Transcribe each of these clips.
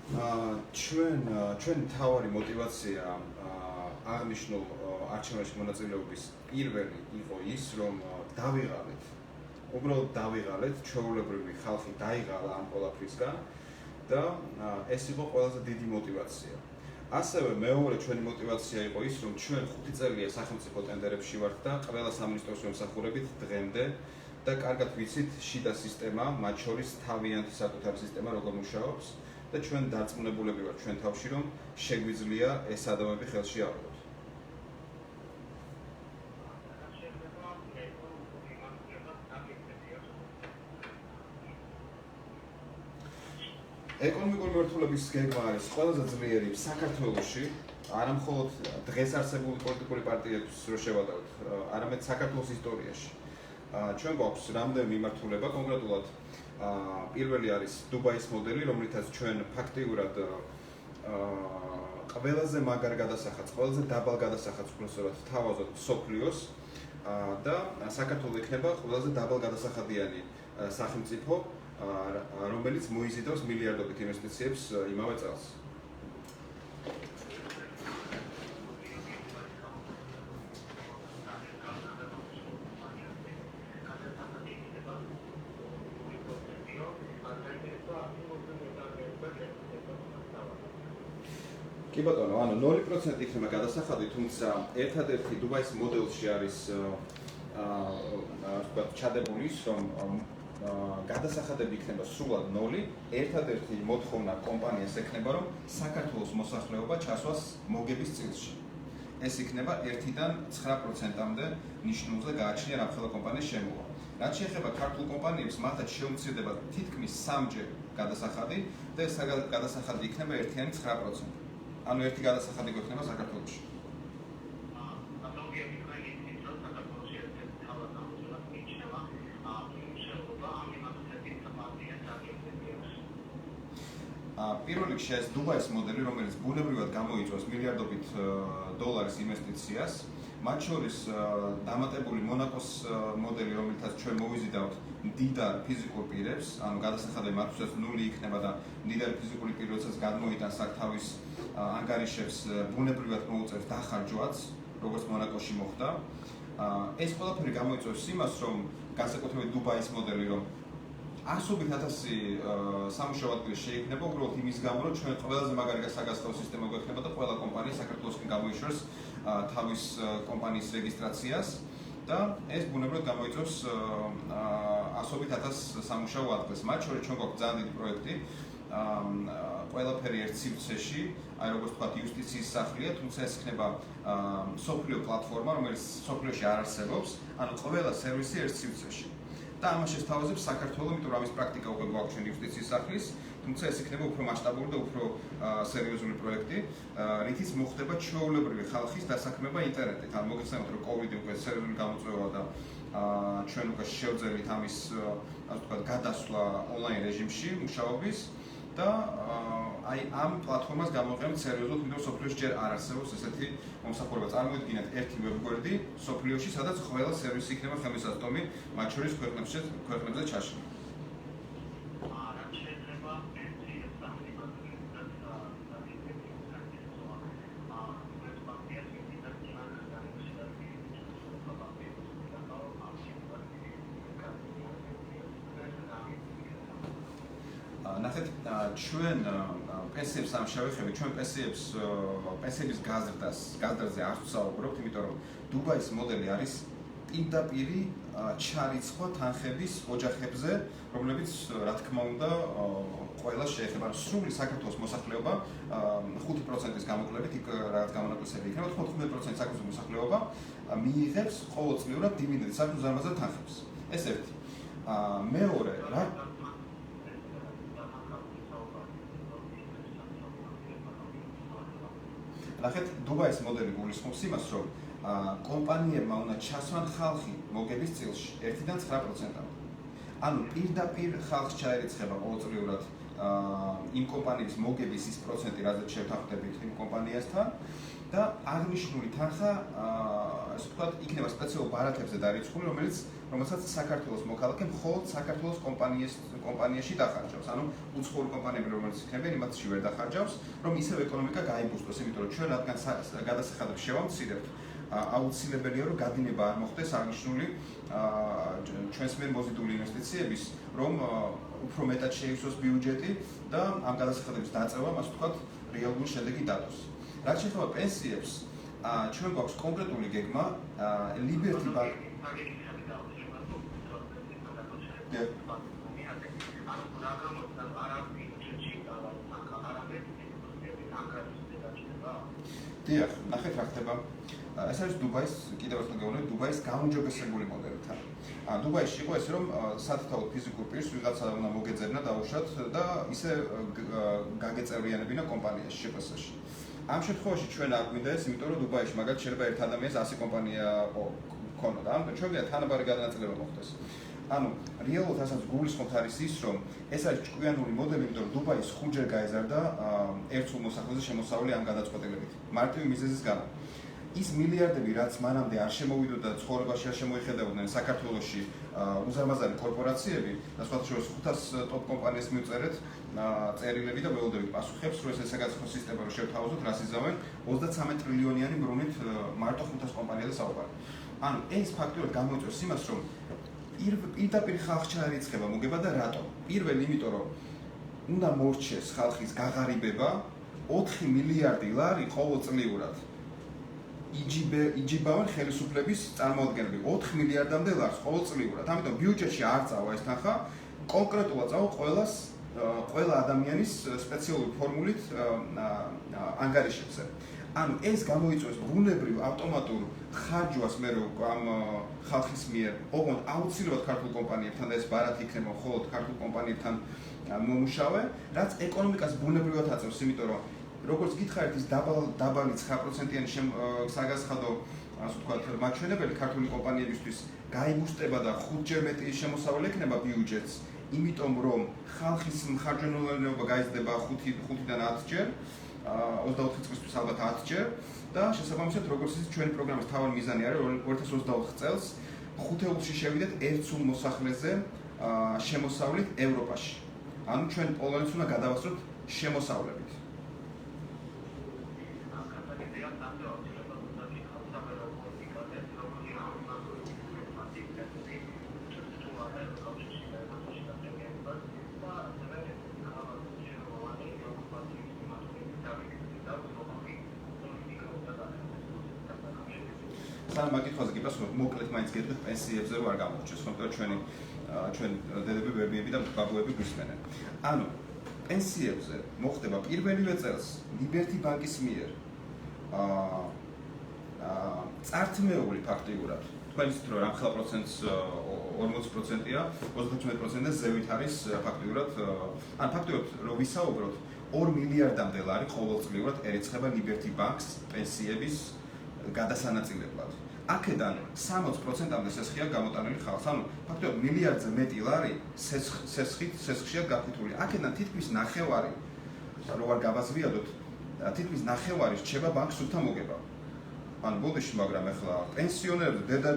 ჩვენ თავარი мотивация აღნიშნულ არჩევნებში მონაწილეობის პირველი იყო ის, რომ დავიღალეთ, უბრალოდ დავიღალეთ, ჩვეულებრივი ხალხი დაიღალა ამ ყველაფრისგან და ეს იყო ყველაზე დიდი мотивация. ასევე მეორე ჩვენი мотивация იყო ის, რომ ჩვენ 5 წელია სახელმწიფო ტენდერებში ვართ და ყველა სამინისტროს ვემსახურებით დღემდე და კარგად ვიცით შიდა სისტემა, მათ შორის თავიანთი საკუთარი სისტემა როგორ მუშაობს და ჩვენ დარწმუნებულები ვართ ჩვენ თავში, რომ შეგვიძლია ეს ადამიანები ხელში ავიღოთ. ეკონომიკური მმართველობის გეგმა არის ყველაზე ძლიერი საქართველოში, არა მხოლოდ დღეს არსებული პოლიტიკური პარტიების რო შევადაროთ, არამედ საქართველოს ისტორიაში. ჩვენ გვაქვს რამდენიმე მიმართულება, კონკრეტულად პირველი არის დუბაის მოდელი, რომლითაც ჩვენ ფაქტიურად ყველაზე მაგარ გადასახადს, ყველაზე დაბალ გადასახადს უბრალოდ თავაზობთ სოფლიოს და საქართველო იქნება ყველაზე დაბალ გადასახადიანი სახელმწიფო, რომელიც მოიზიდავს მილიარდობით ინვესტიციებს იმავე წელს. კი ბატონო, ანუ 0% იქნება გადასახადი, თუმცა ერთადერთი დუბაის მოდელში არის ჩადებული ის, რომ გადასახადები იქნება სრულად 0, ერთადერთი მოთხოვნა კომპანიას ექნება, რომ საქართველოს მოსახლეობა ჩასვას მოგების წილში. ეს იქნება 1-დან 9%-მდე ნიშნულზე გააჩნია რამხელა კომპანიის შემოვა. რაც შეეხება ქართულ კომპანიებს, მათაც შეუმცირდება თითქმის 3-ჯერ გადასახადი და ეს გადასახადი იქნება 1-9%. ანუ ერთი გადასახადი გვექნება საქართველოში. პირველ რიგში ეს დუბაის მოდელი, რომელიც ბუნებრივად გამოიწვევს მილიარდობით დოლარის ინვესტიციას, მათ შორის დამატებული მონაკოს მოდელი, რომელთაც ჩვენ მოვიზიდავთ მდიდარ ფიზიკურ პირებს, ანუ გადასახადები მათთვისაც 0 იქნება და მდიდარი ფიზიკური პირი, როდესაც გადმოიტანს აქ თავის ანგარიშებს, ბუნებრივად მოუწევს დახარჯვაც, როგორც მონაკოში მოხდა. ეს ყველაფერი გამოიწვევს იმას, რომ განსაკუთრებით დუბაის მოდელი, რომ 100,000 სამუშაო ადგილი შეიქმნება უბრალოდ იმის გამო, რომ ჩვენ ყველაზე მაგარი საგასახადო სისტემა გვექნება და ყველა კომპანია საქართველოსკენ გამოიშვერს თავის კომპანიის რეგისტრაციას და ეს ბუნებრივად გამოიწვევს 100,000 სამუშაო ადგილს. მათ შორის ჩვენ გვაქვს ძალიან დიდი პროექტი, ყველაფერი ერთ სივრცეში, აი როგორც თქვა, იუსტიციის სახლია, თუმცა ეს იქნება სოფლიო პლატფორმა, რომელიც სოფლიოში არ არსებობს, ანუ ყველა სერვისი ერთ სივრცეში. და ამას შესთავაზებს საქართველო, იმიტომ რომ ამის პრაქტიკა უკვე გვაქვს ჩვენ იუსტიციის სახლის, თუმცა ეს იქნება უფრო მასშტაბური და უფრო სერიოზული პროექტი, რითიც მოხდება ჩვეულებრივი ხალხის დასაქმება ინტერნეტით. ანუ მოგეხსენებათ, რომ COVID უკვე სერიოზული გამოწვევა და ჩვენ უკვე შევძელით ამის, ასე ვთქვათ, გადასვლა ონლაინ რეჟიმში მუშაობის და აი ამ პლატფორმას გამოიყენებთ სერიოზულად, იმიტომ რომ სოფლიოში ჯერ არ არსებობს ესეთი მომსახურება. წარმოიდგინეთ ერთი ვებგვერდი სოფლიოში, სადაც ყველა სერვისი იქნება ხელმისაწვდომი, მათ შორის ქვეყნებზე ჩაშლილი. ნახეთ, ჩვენ პენსიებს ამ შევეხებით, ჩვენ პენსიების გაზრდაზე არ ვსაუბრობთ, იმიტომ რომ დუბაის მოდელი არის პირდაპირი ჩარიცხვა თანხების ოჯახებზე, რომლებიც რა თქმა უნდა ყველა შეეხება. სრული საქართველოს მოსახლეობა 5%-ის გამოკლებით, იქ რაღაც გამონაკლისები იქნება, 15% საქართველოს მოსახლეობა მიიღებს ყოველწლიურად დივიდენდს საქმის ზარმაზარ თანხებს. ეს ერთი. მეორე, რა ნახეთ, დუბაის მოდელი გულისხმობს იმას, რომ კომპანიებმა უნდა ჩასვან ხალხი მოგების წილში 1-დან 9%-მდე. ანუ პირდაპირ ხალხს ჩაერიცხება ყოველწლიურად იმ კომპანიის მოგების ის პროცენტი, რაზეც შევთანხმდებით იმ კომპანიასთან და აღნიშნული თანხა, ასე ვთქვათ, იქნება სპეციალურ ბარათებზე დარიცხული, რომელსაც საქართველოს მოქალაქე მხოლოდ საქართველოს კომპანიაში დახარჯავს. ანუ უცხოური კომპანიები, რომელიც იქნებიან, იმათში ვერ დახარჯავს, რომ ისევ ეკონომიკა გაიბუსტოს, იმიტომ რომ ჩვენ რადგან გადასახადებს შევამცირებთ, აუცილებელია რომ გადინება არ მოხდეს აღნიშნული ჩვენს მიერ მოზიდული ინვესტიციების, რომ უფრო მეტად შეივსოს ბიუჯეტი და ამ გადასახადების დაწევამ, ასე ვთქვათ, რეალური შედეგი დადოს. რაც შეეხება პენსიებს, ჩვენ გვაქვს კონკრეტული გეგმა Liberty Bank. დიახ, ნახეთ რა ხდება. ეს არის დუბაის, კიდევ ერთხელ გეუბნები, დუბაის გაუმჯობესებული მოდელით. დუბაიში იყო ესე, რომ სათითაოდ ფიზიკურ პირს ვიღაცა უნდა მოგეძებნა დაუშვათ და ისე გაგეწევრიანებინა კომპანიაში, შეფასაში. ამ შემთხვევაში ჩვენ არ გვინდა ეს, იმიტომ რომ დუბაიში მაგალითად შეიძლება ერთ ადამიანს 100 კომპანია ქონოდა. ამიტომ ჩვენ გვინდა თანაბარი გადანაწილება მოხდეს. ანუ რეალურად ასაც გულისხმობთ არის ის, რომ ეს არის ჭკვიანური მოდელი, იმიტომ რომ დუბაის 5-ჯერ გაეზარდა ერთსულ მოსახლეზე შემოსავალი ამ გადაწყვეტილებით. მარტივი მიზეზის გამო. ის მილიარდები, რაც მანამდე არ შემოვიდოდა და ცხოვრებაში არ შემოიხედავდნენ საქართველოში უზარმაზარი კორპორაციები, და სხვა შორის 500 ტოპ კომპანიას მივწერეთ წერილები და ველოდებით პასუხებს, რომ ეს საგაზაფხო სისტემა რო შევთავაზოთ, რას იზამენ 33 ტრილიონიანი ბრუნით მარტო 500 კომპანიაზე საუბარი. ანუ ეს ფაქტურად გამოიწვევს იმას, რომ პირდაპირ ხალხს ჩაერიცხება მოგება და რატომ? პირველი, იმიტომ რომ უნდა მორჩეს ხალხის გაღარიბება 4 მილიარდი ლარი ყოველწლიურად. იჯიბავენ ხელისუფლების წარმოადგენლები 4 მილიარდამდე ლარს ყოველწლიურად. ამიტომ ბიუჯეტში არ წავა ეს თანხა, კონკრეტულად წავა ყველა ადამიანის სპეციალური ფორმულით ანგარიშებზე. ანუ ეს გამოიწვევს ბუნებრივ ავტომატურ ხარჯვას მე რომ ამ ხალხის მიერ, ოღონდ აუცილებლად ქართულ კომპანიებთან და ეს ბარათი იქნება მხოლოდ ქართულ კომპანიებთან მომუშავე, რაც ეკონომიკას ბუნებრივად აწევს, იმიტომ რომ როგორც გითხარით, ის დაბალი 9%-იანი საგაზხადო, ასე ვთქვათ, მაჩვენებელი ქართული კომპანიებისთვის გაიბუსტება და 5-ჯერ მეტი შემოსავალი ექნება ბიუჯეტს, იმიტომ რომ ხალხის მხარჯვენილობა გაიზრდება 5-დან 10-ჯერ, 24 წლისთვის ალბათ 10-ჯერ და შესაბამისად, როგორც ის ჩვენი პროგრამის თავი მიზანი არის 2024 წელს 5 ევროში შევიდეთ ერთსულ მოსახლეზე შემოსავლით ევროპაში. ანუ ჩვენ პოლონეთს უნდა გადავასწროთ შემოსავლებით. სამ მაგითხვაზე გიპასუხებ, მოკლედ მაინც გეტყვით პენსიებზე რომ არ გამოვრჩეს, ხომ ჩვენ დედები, ბებიები და ბაბუები გვისმენენ. ანუ პენსიებზე მოხდება პირველივე წელს Liberty Bank-ის მიერ წართმეული ფაქტიურად. თქვენ იცით რომ რამხელა პროცენტს 40%-ია, 38%-ზე ზევით არის ფაქტიურად, ან ფაქტიურად რომ ვისაუბროთ 2 მილიარდამდე ლარი ყოველწლიურად ერიცხება Liberty Bank-ს პენსიების გადასანაწილებლად. აქედან 60%-ამდე სესხია გამოტანილი ხალხს. ანუ ფაქტობრივად მილიარდზე მეტი ლარი სესხშია გაფითული. აქედან თითქმის ნახევარი, რო არ გავაზრიადოთ, თითქმის ნახევარი რჩება ბანკს სულთან მოგება. ანუ ბოდიში, მაგრამ ახლა პენსიონერებზე დედა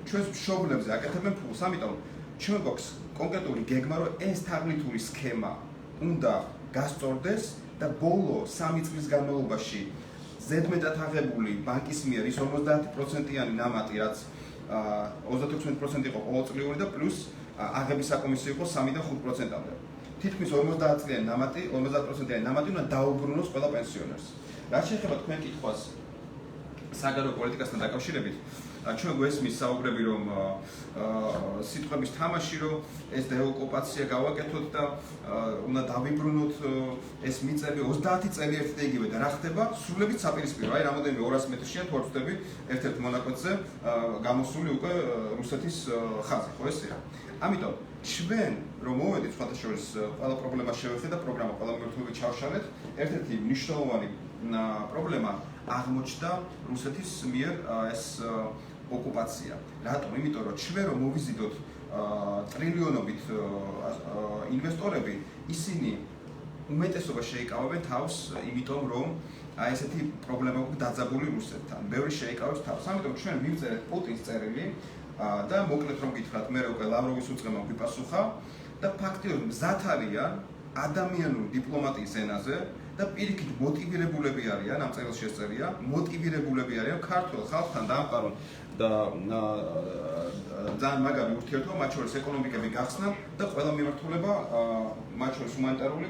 ჩვენს მშობლებზე აკეთებენ ფულს, ამიტომ ჩვენ გვაქვს კონკრეტული გეგმა, რომ ეს თაღლითური სქემა უნდა გასწორდეს და ბოლო 3 წლის განმავლობაში ზედმეტად აღებული ბანკის მიერ ის 50%-იანი ნამატი, რაც 36% იყო ყოველწლიური და პლუს აღების საკომისიო იყო 3-დან 5%-ამდე. თითქმის 50%-იანი ნამატი უნდა დაუბრუნოს ყველა პენსიონერს. რაც შეეხება თქვენ კითხვას საგარეო პოლიტიკასთან დაკავშირებით, ჩვენ გვესმის საუბრები, რომ სიტყვების თამაში, რომ ეს დეოკუპაცია გავაკეთოთ და უნდა დავიბრუნოთ ეს მიწები 30 წელი ერთ და იგივე და რა ხდება? სრულებით საპირისპირო. აი რამოდენიმე 200 მეტრშია თუ არ ვწდები ერთ-ერთ მონაკვეთზე გამოსული უკვე რუსეთის ხაზი, ხო ესეა? ამიტომ ჩვენ რომ მოვედით სხვათა შორის ყველა პრობლემას შევხედა პროგრამა, ყველა მიმართულებით ჩავშალეთ, ერთ-ერთი მნიშვნელოვანი პრობლემა აღმოჩნდა რუსეთის მიერ ეს ოკუპაცია. რატომ? იმიტომ რომ ჩვენ რომ მოვიზიდოთ ტრილიონობით ინვესტორები, ისინი უმეტესობა შეიკავებენ თავს, იმიტომ რომ აი ესეთი პრობლემა გვაქვს დაძაბული რუსეთთან. ბევრი შეიკავებს თავს. ამიტომ ჩვენ მივწერეთ პუტინს წერილი და მოკლედ რომ გითხრათ, მე უკვე ლავროვის უწყება გვიპასუხა და ფაქტიურად მზად არიან ადამიანური დიპლომატიის ენაზე და პირიქით მოტივირებულები არიან, ამ წერილს შესწერია, მოტივირებულები არიან ქართულ ხალხთან დაამყარონ და ძალიან მაგარი ურთიერთობა, მათ შორის ეკონომიკები გახსნან და ყველა მიმართულება, მათ შორის ჰუმანიტარული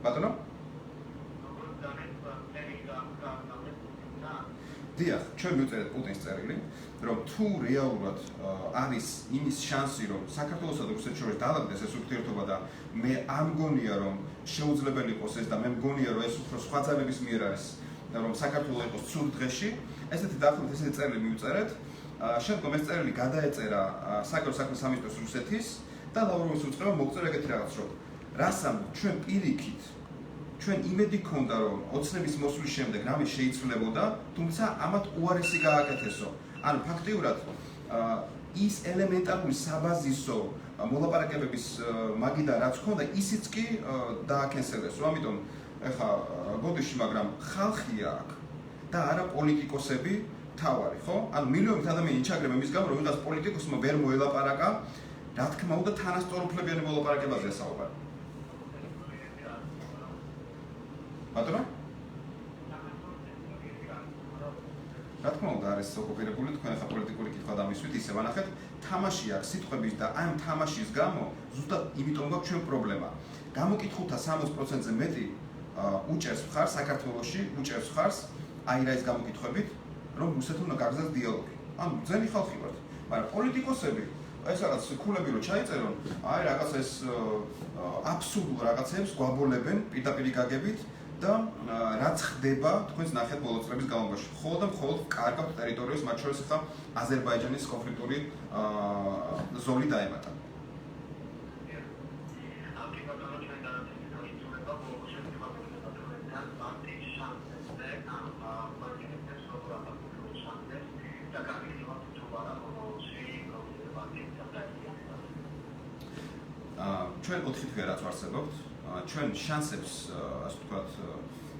ბატონო? დიახ, ჩვენ მივწერეთ პუტინს წერილი, რომ თუ რეალურად არის იმის შანსი, რომ საქართველოსა და რუსეთს შორის დაალაგდეს ეს ურთიერთობა და მე არ მგონია, რომ შეუძლებელი იყოს ეს და მე მგონია, რომ ეს უფრო სხვა ძალების მიერ არის, რომ საქართველოს იყოს ცუდ დღეში, ესეთი დაახლოებით ესეთი წერილი მივწერეთ. შემდგომ ეს წერილი გადაეწერა საგარეო საქმეთა სამინისტროს რუსეთის და ლავროვის უწყება მოგწერა ეგეთი რაღაც, რომ რასამ ჩვენ პირიქით ჩვენ იმედი გქონდა, რომ ოცნების მოსვლის შემდეგ რამე შეიცვლებოდა, თუმცა ამათ უარესი გააკეთესო. ანუ ფაქტიურად ის ელემენტარული საბაზისო მოლაპარაკებების მაგიდა რაც ჰქონდა, ისიც კი დააკენსელესო. ამიტომ ეხა გოდიში, მაგრამ ხალხია აქ და არა პოლიტიკოსები თავარი, ხო? ანუ მილიონობით ადამიანი ჩაგრება მის გამო, რომ ვიღაც პოლიტიკოსმა ვერ მოელაპარაკა, რა თქმა უნდა, თანასწორუფლებიანი მოლაპარაკებაზე საუბარი. ბატონო? რა თქმა უნდა არის ოკუპირებული, თქვენ ახლა პოლიტიკური კითხვა დამისვით, ისე ვანახეთ, თამაში აქვს სიტყვების და ამ თამაშის გამო ზუსტად იმიტომ გვაქვს ჩვენ პრობლემა. გამოკითხულთა 60%-ზე მეტი უჭერს მხარს საქართველოში, უჭერს მხარს აი რა ის გამოკითხვებით, რომ რუსეთთან უნდა გაგრძელდეს დიალოგი. ანუ ძველი ხალხი ვართ, მაგრამ პოლიტიკოსები ეს რაღაც ქულები რო ჩაიწერონ, აი რაღაც ეს აბსურდულ რაღაცებს გვაბოლებენ პირდაპირ გაგებით და რაც ხდება, თქვენს ნახეთ ბოლო წლების განმავლობაში. მხოლოდ და მხოლოდ კარგავთ ტერიტორიას, მათ შორის ახლა აზერბაიჯანის კონფლიქტური ზოლი დაემატა. ჩვენ 4 თვე რაც ვარსებობთ, ჩვენ შანსებს, ასე ვთქვათ,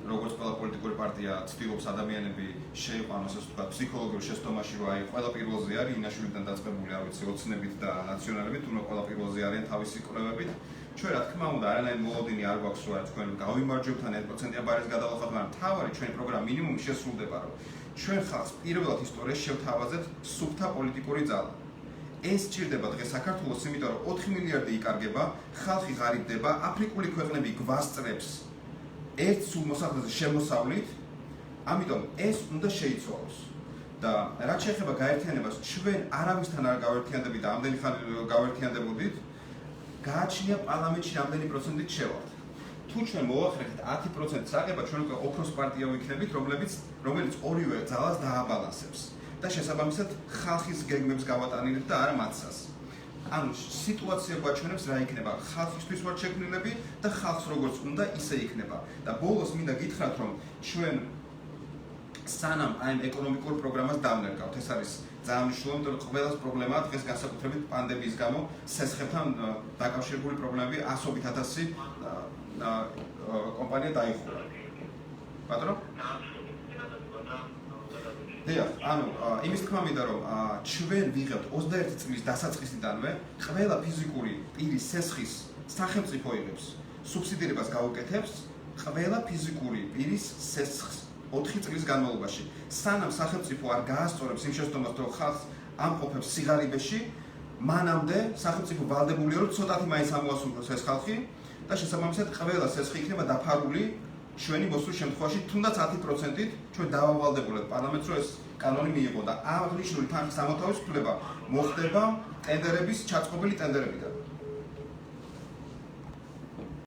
როგორც ყველა პოლიტიკური პარტია ცდილობს ადამიანები შეიყვანოს, ასე ვთქვათ, ფსიქოლოგიურ შეცდომაში, რომ აი ყველა პირველზე არის ინაშვილიდან დაწყებული, არ ვიცი, ოცნებით და ნაციონალებით, თუნდაც ყველა პირველზე არიან თავისი კვლევებით. ჩვენ რა თქმა უნდა, არანაირი მოლოდინი არ გვაქვს, რომ თქვენ გავიმარჯვებთ ან 1%-იან ბარეს გადავახავთ, მაგრამ თავარი ჩვენი პროგრამა მინიმუმ შესრულდება, რომ ჩვენ ხალხს პირველად ისტორიაში შევთავაზეთ სუფთა პოლიტიკური ძალა. ეს სჭირდება დღეს საქართველოს, იმიტომ რომ 4 მილიარდი იკარგება, ხალხი ღარიბდება, აფრიკული ქვეყნები გვასწრებს ერთ სულ მოსახლეზე შემოსავლით, ამიტომ ეს უნდა შეიცვალოს. და რაც შეეხება გაერთიანებას, ჩვენ არავისთან არ გავერთიანდებით და ამდენი ხანი გავერთიანდებოდით, გააჩნია პარლამენტში რამდენი პროცენტით შევართ. თუ ჩვენ მოვახრეხეთ 10%-ს აღება, ჩვენ უკვე ოქროს პარტია ვიქნებით, რომელიც ორივე ძალას დააბალანსებს. და შესაბამისად ხალხის გეგმებს გავატანილებ და არა მათსას. ანუ სიტუაცია გვაჩვენებს რა იქნება, ხალხისთვის ვართ შექმნილები და ხალხს როგორც უნდა ისე იქნება. და ბოლოს მინდა გითხრათ, რომ ჩვენ სანამ აი ეკონომიკურ პროგრამას დავნერგავთ, ეს არის ძალიან მნიშვნელოვანი, რომ ყველას პრობლემაა დღეს განსაკუთრებით პანდემიის გამო სესხებთან დაკავშირებული პრობლემები 100,000 კომპანია დაიხურა. ბატონო? დიახ, ანუ იმის თქმა მინდა, რომ ჩვენ ვიღებთ 21 წლის დასაწყისიდანვე ყველა ფიზიკური პირის სესხის სახელმწიფო იღებს სუბსიდირებას გაუკეთებს ყველა ფიზიკური პირის სესხს 4 წლის განმავლობაში. სანამ სახელმწიფო არ გაასწორებს იმ შეცდომას, რომ ხალხს ამყოფებს სიღარიბეში, მანამდე სახელმწიფო ვალდებულია, რომ ცოტათი მაინც ამოასრულოს ეს ხალხი და შესაბამისად ყველა სესხი იქნება დაფარული ჩვენი მოსვლის შემთხვევაში, თუნდაც 10%-ით ჩვენ დავავალდებულეთ პარლამენტს, რომ ეს კანონი მიიღო და აღნიშნული თანხის ამოთავისუფლება მოხდება ტენდერების ჩაწყობილი ტენდერებიდან.